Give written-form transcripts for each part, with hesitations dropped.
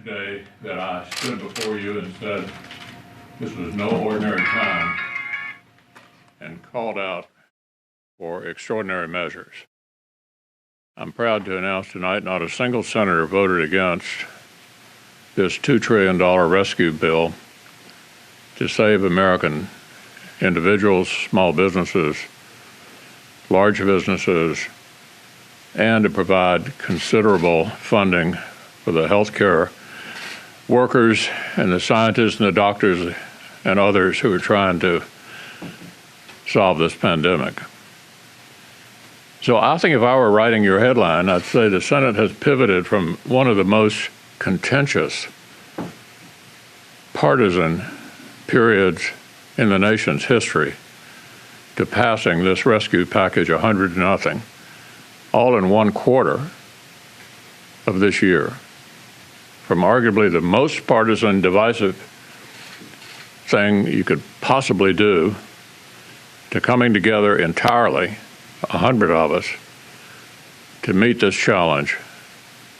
day that I stood before you and said this was no ordinary time and called out for extraordinary measures. I'm proud to announce tonight not a single senator voted against this $2 trillion rescue bill to save American individuals, small businesses, large businesses, and to provide considerable funding for the healthcare workers and the scientists and the doctors and others who are trying to solve this pandemic. So I think if I were writing your headline, I'd say the Senate has pivoted from one of the most contentious, partisan periods in the nation's history to passing this rescue package 100-0, all in one quarter of this year. From arguably the most partisan, divisive thing you could possibly do to coming together entirely, 100 of us, to meet this challenge,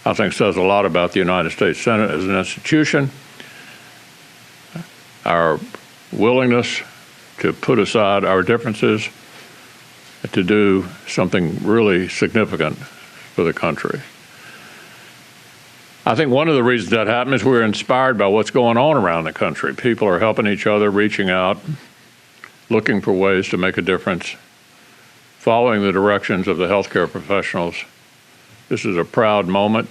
I think says a lot about the United States Senate as an institution, our willingness to put aside our differences to do something really significant for the country. I think one of the reasons that happened is we're inspired by what's going on around the country. People are helping each other, reaching out, looking for ways to make a difference, following the directions of the healthcare professionals. This is a proud moment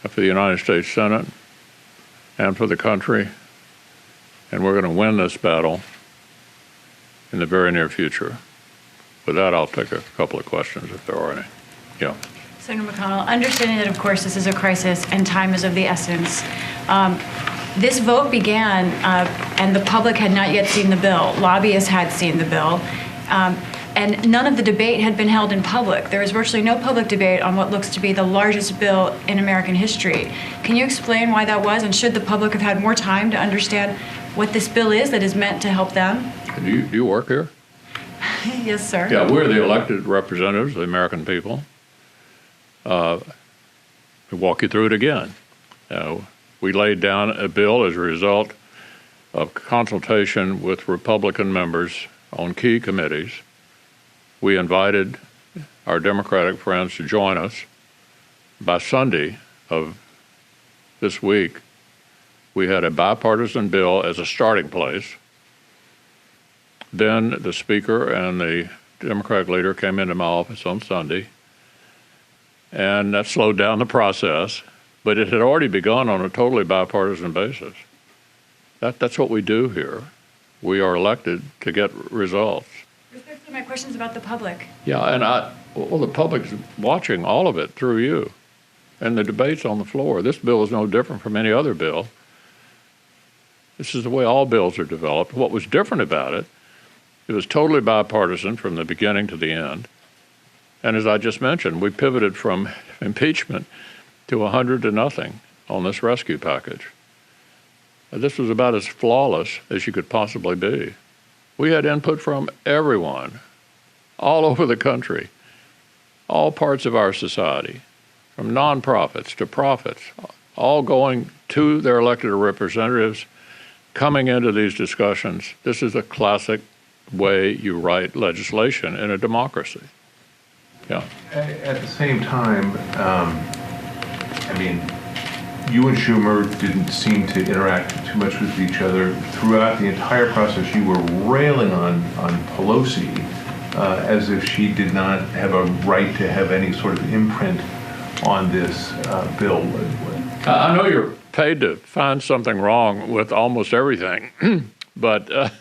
for the United States Senate and for the country, and we're going to win this battle in the very near future. With that, I'll take a couple of questions if there are any. Yeah. Senator McConnell, understanding that, of course, this is a crisis and time is of the essence, this vote began and the public had not yet seen the bill. Lobbyists had seen the bill. And none of the debate had been held in public. There was virtually no public debate on what looks to be the largest bill in American history. Can you explain why that was? And should the public have had more time to understand what this bill is that is meant to help them? Do you work here? Yes, sir. Yeah, we're the elected representatives of the American people. We'll walk you through it again. We laid down a bill as a result of consultation with Republican members on key committees. We invited our Democratic friends to join us. By Sunday of this week, we had a bipartisan bill as a starting place. Then the Speaker and the Democratic leader came into my office on Sunday, and that slowed down the process, but it had already begun on a totally bipartisan basis. That's what we do here. We are elected to get results. My question's about the public. Yeah, and the public's watching all of it through you and the debates on the floor. This bill is no different from any other bill. This is the way all bills are developed. What was different about it, it was totally bipartisan from the beginning to the end. And as I just mentioned, we pivoted from impeachment to 100-0 on this rescue package. This was about as flawless as you could possibly be. We had input from everyone, all over the country, all parts of our society, from nonprofits to profits, all going to their elected representatives, coming into these discussions. This is a classic way you write legislation in a democracy. Yeah. At the same time, I mean, you and Schumer didn't seem to interact too much with each other. Throughout the entire process, you were railing on Pelosi as if she did not have a right to have any sort of imprint on this bill. I know you're paid to find something wrong with almost everything, but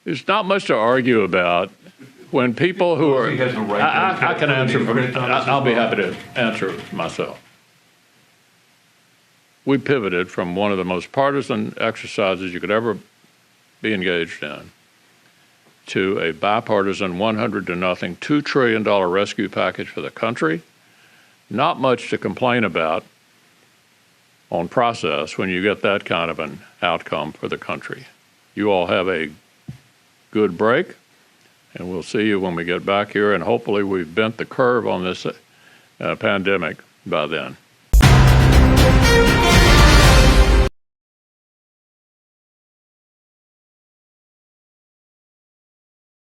there's not much to argue about. When people who are, I can answer, I'll be happy to answer myself. We pivoted from one of the most partisan exercises you could ever be engaged in to a bipartisan 100-0, $2 trillion rescue package for the country. Not much to complain about on process when you get that kind of an outcome for the country. You all have a good break, and we'll see you when we get back here, and hopefully we've bent the curve on this pandemic by then.